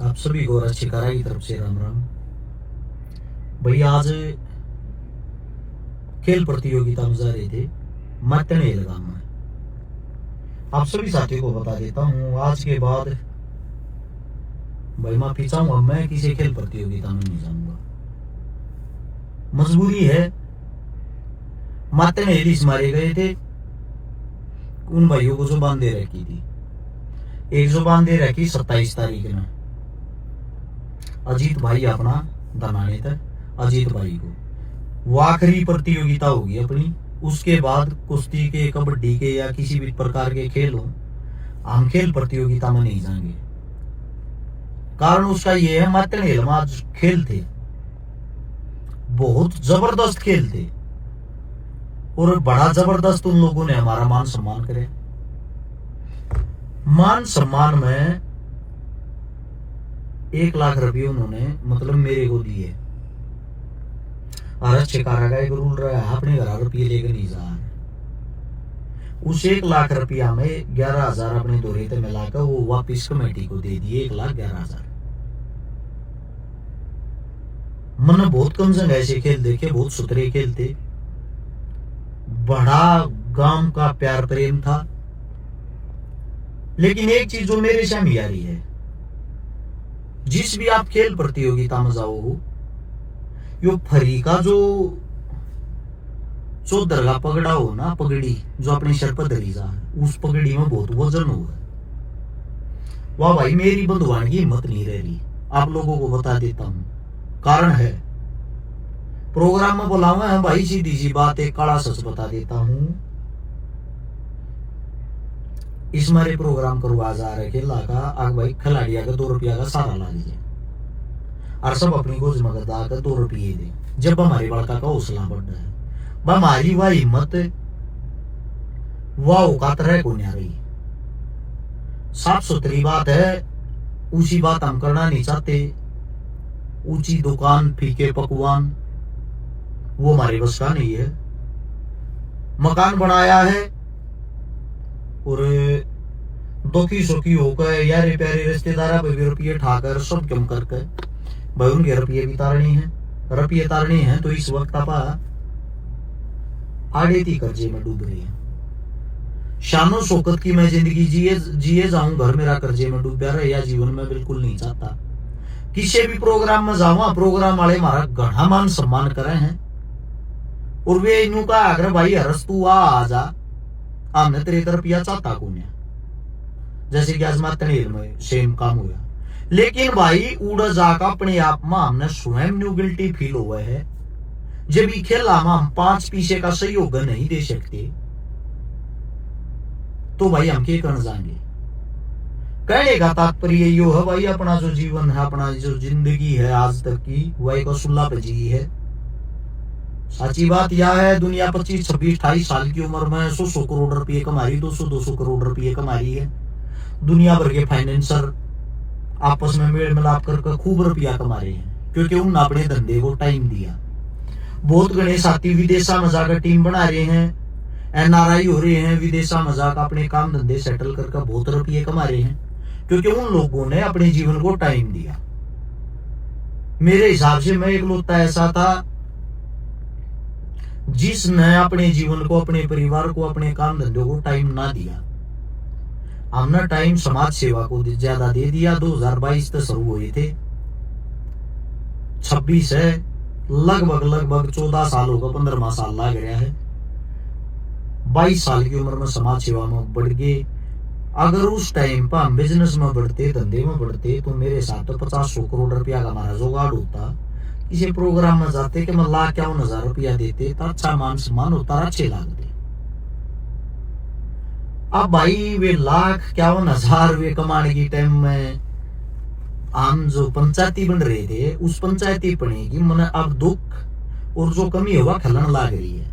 आप सभी को और शिकारा की तरफ से राम राम। भैया आज खेल प्रतियोगिता में जा रहे थे मटने लगाम में। आप सभी साथियों को बता देता हूँ आज के बाद भाई माफी चाहूंगा, मैं किसी खेल प्रतियोगिता में नहीं जाऊंगा। मजबूरी है। मटने हिलिस मारे गए थे उन भाइयों को जुबान दे रखी थी। एक जुबान दे रखी 27 तारीख में अजीत भाई अपना दनाने तक अजीत भाई को वो आखिरी प्रतियोगिता होगी अपनी। उसके बाद कुश्ती के, कबड्डी के या किसी भी प्रकार के खेल हो, हम खेल प्रतियोगिता में नहीं जाएंगे। कारण उसका ये है मटने आज खेल थे, बहुत जबरदस्त खेल थे और बड़ा जबरदस्त उन लोगों ने हमारा मान सम्मान करे। मान सम्मान में 1 लाख रुपये उन्होंने मतलब मेरे को दिए। और शिकारा का एक रूल रहा है, अपने घर रुपये लेकर नहीं जा। उस 1 लाख रुपया में 11,000 अपने दोरे से मिलाकर वो वापिस कमेटी को दे दिए। 1,11,000। मैंने बहुत कम जगह ऐसे खेल देखे, बहुत सुथरे खेल थे, बड़ा गांव का प्यार प्रेम था। लेकिन एक चीज जो मेरे सामने आ रही है, जिस भी आप खेल प्रतियोगिता में जाओ हो, यो फरी का जो चौधर का पगड़ा हो ना, पगड़ी जो अपने सर पर धरी जा, उस पगड़ी में बहुत वजन हो। वाह भाई, मेरी बंधुआन की हिम्मत नहीं रह रही। आप लोगों को बता देता हूं कारण है। प्रोग्राम में बुलाऊंगा है भाई, सीधी सी बात है, काला सच बता देता हूं। इस मारे प्रोग्राम करवा जा रहे खेला का आग भाई, खिलाड़िया का 2 रुपया का सारा ला दिया और सब अपनी गोज में गदा कर 2 रुपये दे। जब हमारे बड़का का हौसला बढ़ रहा है, हमारी वह हिम्मत वह औकात रह को नहीं रही। साफ सुथरी बात है, ऊंची बात हम करना नहीं चाहते। ऊंची दुकान, फीके पकवान, वो हमारे बस का नहीं है। मकान बनाया है और दुखी सुखी होकर यारे प्यारे रिश्तेदार पे भी रुपये ठाकर सब कम करके भाई उनके रुपये भी तारने हैं। रुपये तारने हैं तो इस वक्त आपा आड़ेती कर्जे में डूब रहे हैं। शानो शौकत की मैं जिंदगी जिए जाऊं, घर मेरा कर्जे में डूबा रहे या जीवन में बिल्कुल नहीं चाहता। किसी भी प्रोग्राम में जाऊंगा, प्रोग्राम वाले हमारा घना मान सम्मान करे हैं और वे इनू का अगर भाई हरस तू आ जा, हमने तेरे रुपया चाहता कौन है। जैसे कि आज तनेर में सेम काम हुआ। लेकिन भाई उड़ जाकर अपने आप में हमने स्वयं न्यू गिल्टी फील हुआ है। जब ये खेला में हम 5 पैसे का सहयोग नहीं दे सकते तो भाई हम क्या करना जाएंगे। कहने का तात्पर्य यो है भाई, अपना जो जीवन है, अपना जो जिंदगी है आज तक की, वह एक सुल्ला पे जी है। सच्ची बात यह है, दुनिया 25, 26, 28 साल की उम्र में 100 करोड़ रुपये कमा रही, 200 करोड़ रुपये कमा रही है। दुनिया भर के फाइनेंसर आपस में मेल मिलाप करके खूब रुपया कमा रहे हैं, क्योंकि उन्होंने अपने धंधे को टाइम दिया। बहुत गणे साथी विदेशा में जाकर टीम बना रहे हैं, NRI हो रहे हैं, विदेशा में जाकर अपने काम धंधे सेटल करके बहुत रुपये कमा रहे हैं, क्योंकि उन लोगों ने अपने जीवन को टाइम दिया। मेरे हिसाब से मैं इकलौता ऐसा था जिसने अपने जीवन को, अपने परिवार को, अपने काम धंधों को टाइम ना दिया। हमने टाइम समाज सेवा को ज्यादा दे दिया। 2022 तक शुरू हुए थे, 26 है, लगभग 14 साल होगा, 15वां साल लग गया है। 22 साल की उम्र में समाज सेवा में बढ़ गए। अगर उस टाइम पर हम बिजनेस में बढ़ते, धंधे में बढ़ते, तो मेरे साथ तो 50-100 करोड़ रुपया का हमारा जुगाड़ होता। किसी प्रोग्राम में जाते कि मैं 1,51,000 रुपया देते तो अच्छा मान सम्मान होता, अच्छे लागते। अब भाई वे 1,51,000 वे कमाने की टाइम में हम जो पंचायती बन रहे थे, उस पंचायती पने की मैंने अब दुख और जो कमी हुआ खलन लाग रही है।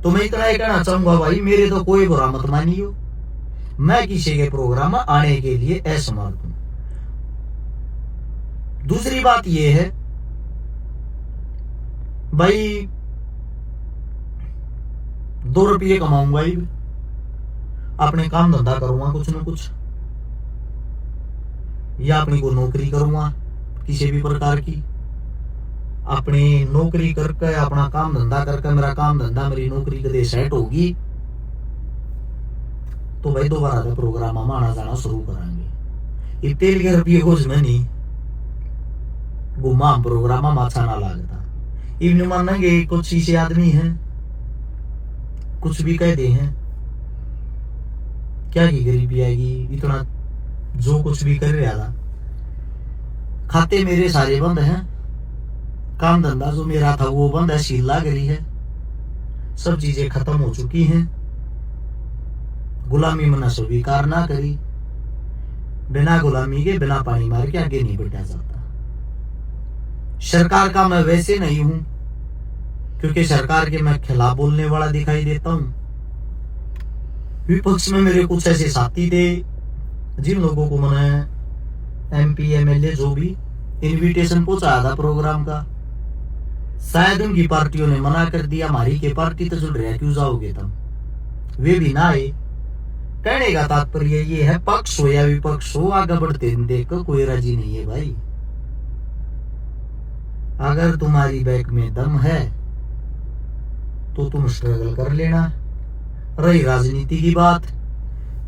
तो मैं इतना ही कहना चाहूंगा भाई, मेरे तो कोई बुरा मत मानियो, मैं किसी के प्रोग्राम में आने के लिए असमर्थ हूं। दूसरी बात यह है भाई, 2 रुपये कमाऊंगा ही, अपने काम धंधा करूंगा कुछ ना कुछ। या अपनी को नौकरी करूंगा किसी भी प्रकार की, अपनी नौकरी करके अपना काम धंधा करके मेरा काम धंधा मेरी नौकरी कदे सेट होगी तो भाई दोबारा का प्रोग्राम हम आना जाना शुरू कराएंगे। ये तेल के रुपये खोज में नहीं घुमा प्रोग्राम हम अच्छा ना लगता। इवन मानेंगे कुछ ऐसे आदमी हैं कुछ भी कह दे हैं क्या की गरीबी आएगी, इतना जो कुछ भी कर रहा था खाते मेरे सारे बंद हैं, काम धंधा जो मेरा था वो बंद है, शील लाग रही है, सब चीजें खत्म हो चुकी हैं, गुलामी मना स्वीकार ना करी, बिना गुलामी के बिना पानी मार के आगे नहीं बढ़ा जाता। सरकार का मैं वैसे नहीं हूं क्योंकि सरकार के मैं खिलाफ बोलने वाला दिखाई देता हूं। विपक्ष में मेरे कुछ ऐसे साथी थे जिन लोगों को मैंने MP MLA जो भी इनविटेशन पहुंचाया था प्रोग्राम का, शायद उनकी पार्टियों ने मना कर दिया, हमारी के पार्टी तो जुड़ रहा क्यों जाओगे तुम, वे भी ना आए। कहने का तात्पर्य ये है पक्ष हो या विपक्ष हो आगे बढ़ते देख कोई राजी नहीं है भाई। अगर तुम्हारी बैक में दम है तो तुम स्ट्रगल कर लेना। रही राजनीति की बात,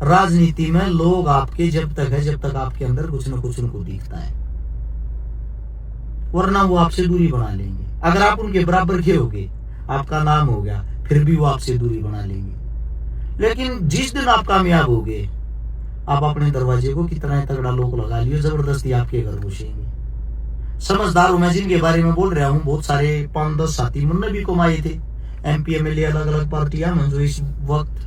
राजनीति में लोग आपके जब तक आपके अंदर कुछ न कुछ उनको दिखता है, वरना वो आपसे दूरी बना लेंगे। अगर आप उनके बराबर के होगे आपका नाम हो गया फिर भी वो आपसे दूरी बना लेंगे। लेकिन जिस दिन आप कामयाब होगे आप अपने दरवाजे को कितना तगड़ा लोग लगा लियो, जबरदस्ती आपके घर घुसेंगे। समझदार हूं मैं जिनके बारे में बोल रहा हूं, बहुत सारे 5-10 साथी मुन्ने भी कमाए थे MP MLA अलग अलग पार्टियां में जो इस वक्त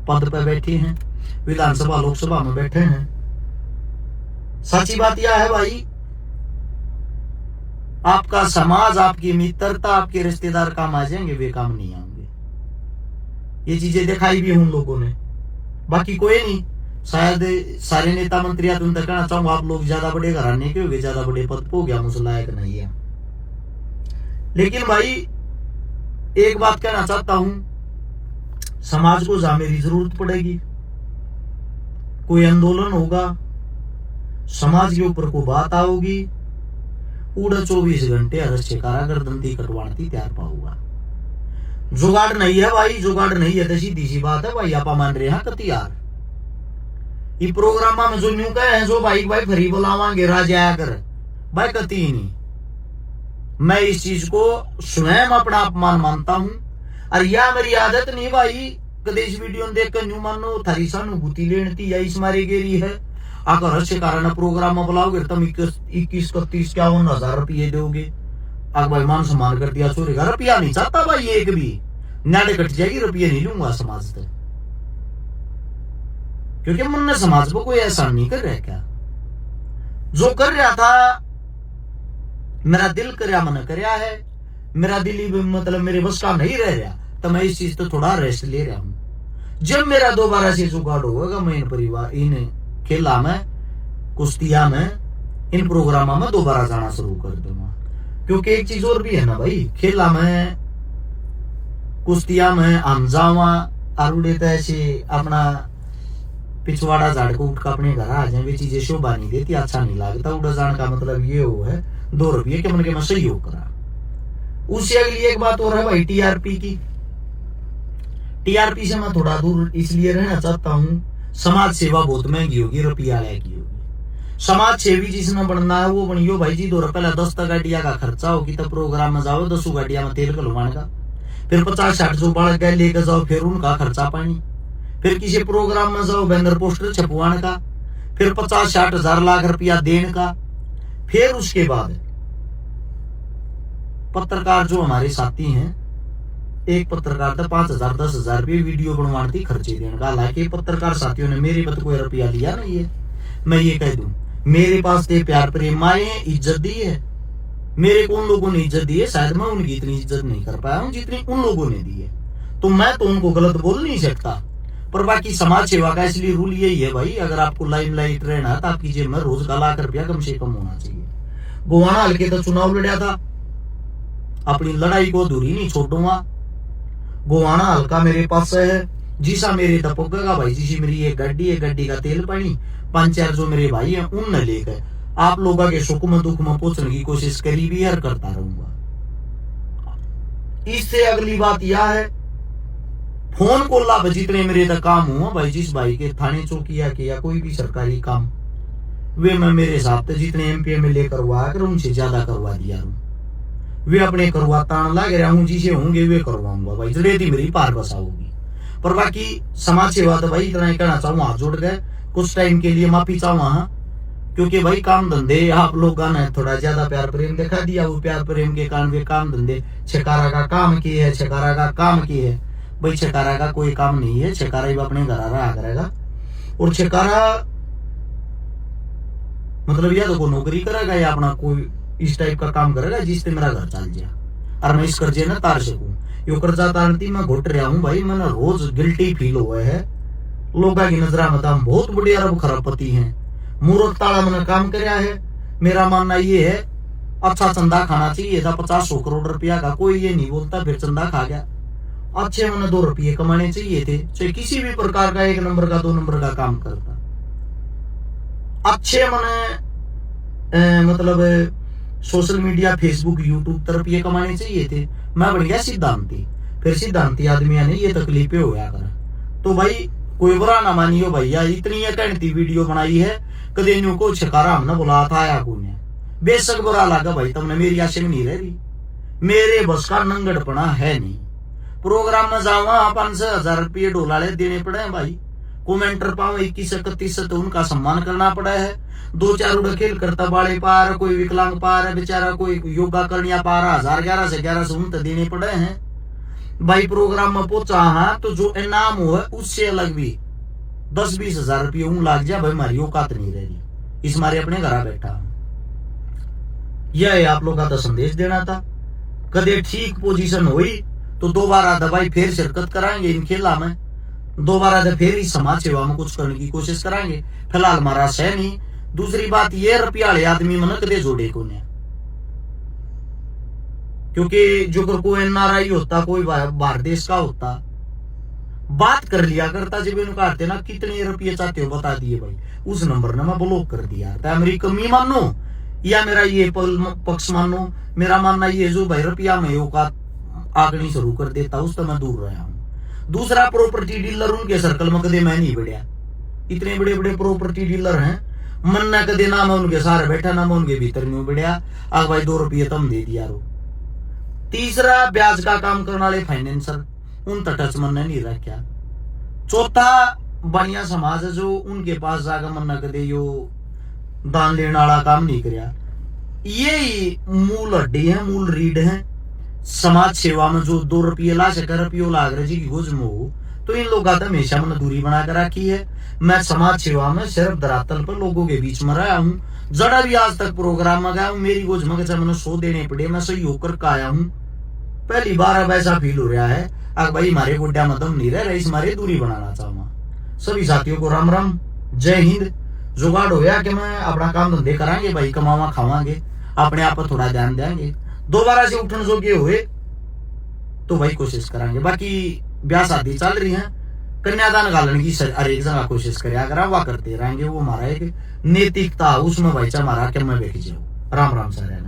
पद पर बैठे हैं, विधानसभा लोकसभा में बैठे हैं। सच्ची बात यह है भाई आपका समाज आपकी मित्रता आपके रिश्तेदार काम आ जाएंगे, वे काम नहीं आएंगे। ये चीजें दिखाई भी उन लोगों ने, बाकी कोई नहीं। शायद सारे नेता मंत्री तुम तक कहना चाहूंगा आप लोग ज्यादा बड़े घराने के हो गए, ज्यादा बड़े पद पे हो गया, मुझे लायक नहीं है। लेकिन भाई एक बात कहना चाहता हूं, समाज को जहां मेरी जरूरत पड़ेगी, कोई आंदोलन होगा, समाज के ऊपर को बात आओगी, पूरा 24 घंटे अरस्य कारागर दंती कटवाणती तैयार पाऊंगा। जुगाड़ नहीं है भाई, जुगाड़ नहीं है तो सीधी सी बात है भाई। आप मान रहे हैं कतियार ये प्रोग्राम में जो न्यू कहे हैं जो भाई फ्री बुलावांगे राजा आकर भाई कती नहीं। मैं इस चीज को स्वयं अपना अपमान मानता हूं और यह मेरी आदत नहीं भाई कदे इस वीडियो देख कर न्यू मानो थारी सहानुभूति लेनी या इस मारे गेरी है अगर अच्छे कारण प्रोग्राम में बुलाओगे तुम 21-31-51 रुपये दोगे। अगर भाई मान सम्मान कर दिया छोड़ेगा, रुपया नहीं चाहता भाई एक भी, नाड़े कट जाएगी, रुपये नहीं लूंगा समाज से, क्योंकि मुन्ने समाज को कोई एहसान नहीं कर रहा। क्या जो कर रहा था मेरा दिल करया मन करया है, मेरा दिल ही मतलब मेरे बस का नहीं रह रहा, तो मैं इस चीज तो थोड़ा रेस्ट ले रहा हूं। जब मेरा दोबारा से जुगाड़ होगा मैं इन परिवार इन खेला में कुश्तिया में इन प्रोग्रामों में दोबारा जाना शुरू कर दूंगा। क्योंकि एक चीज और भी है ना भाई, खेला में कुश्तिया में हम जावा आरुड़े तो ऐसे अपना पिछवाड़ा झाड़ को उठ कर अपने घर आ जाए, वे चीजें शोभा नहीं देती, अच्छा नहीं लगता। उड़ा जाने का मतलब ये हो है 2 रुपये के मन के मैं सहयोग करा। उससे अगली एक बात और है भाई TRP की। TRP से मैं थोड़ा दूर इसलिए रहना चाहता हूं, समाज सेवा बहुत महंगी होगी, रुपया की होगी। समाज सेवी जिसने बनना है वो बनियो भाई जी। 2 रुपये 10 गाड़िया का खर्चा होगी तो प्रोग्राम में जाओ 10 गाड़िया में तेल कलवाने का, फिर 50-60 जो बाढ़ गए लेकर जाओ, फिर उनका खर्चा पानी, फिर किसी प्रोग्राम में जाओ बैनर पोस्टर छपवाने का, फिर 50-60 हजार लाख रुपया देने का। फिर उसके बाद पत्रकार जो हमारे साथी हैं, एक पत्रकार था 5,000-10,000 रुपये वीडियो बनवाने की खर्चे देने का। हालांकि पत्रकार साथियों ने मेरे पर कोई रुपया लिया नहीं है। मैं ये कह दूं मेरे पास तो प्यार प्रेम आए हैं, इज्जत दी है मेरे को, उन लोगों ने इज्जत दी है। शायद मैं उनकी इतनी इज्जत नहीं कर पाया हूं जितनी उन लोगों ने दी है, तो मैं तो उनको गलत बोल नहीं सकता। पर बाकी समाज सेवा का इसलिए रूल यही है भाई, अगर आपको लाइमलाइट रहना है तो आपकी जेब में रोज का लाख रुपया कम से कम होना चाहिए। गोवाना हल्के तो चुनाव लड़ा था, अपनी लड़ाई को अधूरी नहीं छोड़ूंगा। गोवाना हल्का मेरे पास है, जिसा मेरे दपोगा भाई, जिसी मेरी एक गड्डी का तेल पानी 5-4 जो मेरे भाई हैं उन न लेकर आप लोगों के सुख में दुख में पहुंचने की कोशिश करी भी हर करता रहूंगा। इससे अगली बात यह है, फोन को लाभ जितने मेरे तक काम हुआ भाई, जिस भाई के थाने चौकिया के या कोई भी सरकारी काम, वे मैं मेरे हिसाब से जितने एमपी एमएलए करवा कर उनसे ज्यादा करवा दिया हूं। वे अपने करवाता लग रहा हूं, जिसे होंगे वे करवाऊंगा भाई, जरूरत ही मेरी पार बसा होगी। पर बाकी समाज सेवा तो भाई इतना ही कहना चाहूँ, हाथ जोड़ गए कुछ टाइम के लिए माफी चाहूँ, क्योंकि भाई काम धंधे आप लोगों ने थोड़ा ज्यादा प्यार प्रेम दिखा दिया, वो प्यार प्रेम के कारण वे काम धंधे छकारा का काम किए है, छकारा का काम किए है भाई। छकारा का कोई काम नहीं है, छकारा ही अपने घर रहा करेगा। और छकारा मतलब या तो कोई नौकरी करेगा या अपना कोई इस टाइप का काम करेगा जिससे मेरा घर चल जाए और मैं इस कर्जे न तार सकूं। यो कर्जा तारती मैं घुट रहा हूं भाई, मैंने रोज गिल्टी फील हुआ है। लोगों की नजर में हम बहुत बड़े अरब खरबपति हैं, मुहूर्त ताला मैंने काम कराया है। मेरा मानना ये है अच्छा चंदा खाना चाहिए था 50-100 करोड़ रुपया का, कोई ये नहीं बोलता फिर चंदा खा गया। अच्छे मैंने 2 रुपये कमाने चाहिए थे, चाहे किसी भी प्रकार का 1 नंबर का 2 नंबर का काम करता। अच्छे मैंने मतलब सोशल मीडिया फेसबुक यूट्यूब तरफ ये कमाने चाहिए थे, मैं बन गया सिद्धांती। फिर सिद्धांती आदमिया ने ये तकलीफें होया कर, तो भाई कोई बुरा ना मानियो भैया, इतनी कहती वीडियो बनाई है कदे न्यू को छकारा हमने बुलाया था या कोने, बेशक बुरा लगा भाई, तुमने मेरी आशा नहीं रह रही, मेरे बस का नंगड़पना है नहीं। प्रोग्राम में जावा 5,000 रुपये डोलाले देने पड़े हैं भाई, कमेंटर पाओ 21-31 तो उनका सम्मान करना पड़ा है। 2-4 उड़ा खेल करता बाड़े पार, कोई विकलांग पार है बेचारा, कोई योगा करनिया पार 1000 1100 उन तो देने पड़े हैं भाई। प्रोग्राम में पहुंचा हाँ तो जो इनाम हो है उससे अलग भी 10-20 हजार रुपये ऊं लाग जाए भाई, हमारी औकात नहीं रह रही, इस मारे अपने घर बैठा। यह आप लोग का तो संदेश देना था। कदे ठीक पोजीशन हुई तो दोबारा दवाई फिर शिरकत कराएंगे इन खेला में, दोबारा तो फिर इस समाज सेवा में कुछ करने की कोशिश कराएंगे। फिलहाल हमारा सह नहीं। दूसरी बात ये रुपयाले आदमी मन कदे जोड़े को ने, क्योंकि जो कोई एनआरआई होता, कोई बाहर देश का होता, बात कर लिया करता। जब इन्होंने कहते ना कितने रुपये चाहते हो बता दिए भाई, उस नंबर ने मैं ब्लॉक कर दिया था। मेरी कमी मानो या मेरा ये पक्ष मानो, मेरा मानना ये जो भाई रुपया में औकात आगनी शुरू कर देता उस तो मैं दूर रहा हूं। दूसरा प्रॉपर्टी डीलर उनके सर्कल में कदे मैं नहीं बढ़िया, इतने बड़े बड़े प्रॉपर्टी डीलर हैं, मन ना कदे ना मैं उनके सारे बैठा ना मैं उनके भीतर नहीं बढ़िया। आग भाई 2 रुपये तुम दे दिया रो। तीसरा ब्याज का काम करने वाले फाइनेंसर उन टच मन ने नहीं रखा। चौथा बढ़िया समाज है जो उनके पास जाकर मन ना कदे यो दान लेने वाला काम नहीं कराया। यही मूल हड्डी है, मूल रीढ़ है समाज सेवा में। जो 2 रुपये ला सके रुपये लाग रहे जी की गोज में हो, तो इन लोगों का हमेशा मैंने दूरी बनाकर रखी है। मैं समाज सेवा में सिर्फ धरातल पर लोगों के बीच में रहा हूँ, जरा भी आज तक प्रोग्राम में गया हूँ मेरी गोज में मैंने 100 देने पड़े, मैं सही होकर आया हूँ। पहली बार अब ऐसा फील हो रहा है अब भाई हमारे गोड्या में दम नहीं रह रहा, इस मारे दूरी बनाना चाहूंगा। सभी साथियों को राम राम, जय हिंद। जुगाड़ होया कि मैं अपना काम धंधे कराएंगे भाई, कमावा खावांगे, अपने आप पर थोड़ा ध्यान देंगे, दोबारा से उठन जोगे हुए तो भाई कोशिश कराएंगे। बाकी ब्याह शादी चल रही है, कन्यादान गालन की हर एक जगह कोशिश करे, अगर आप करते रहेंगे वो हमारा एक नैतिकता उसमें भाई हमारा क्या मैं बेच जाऊँ। राम राम सर।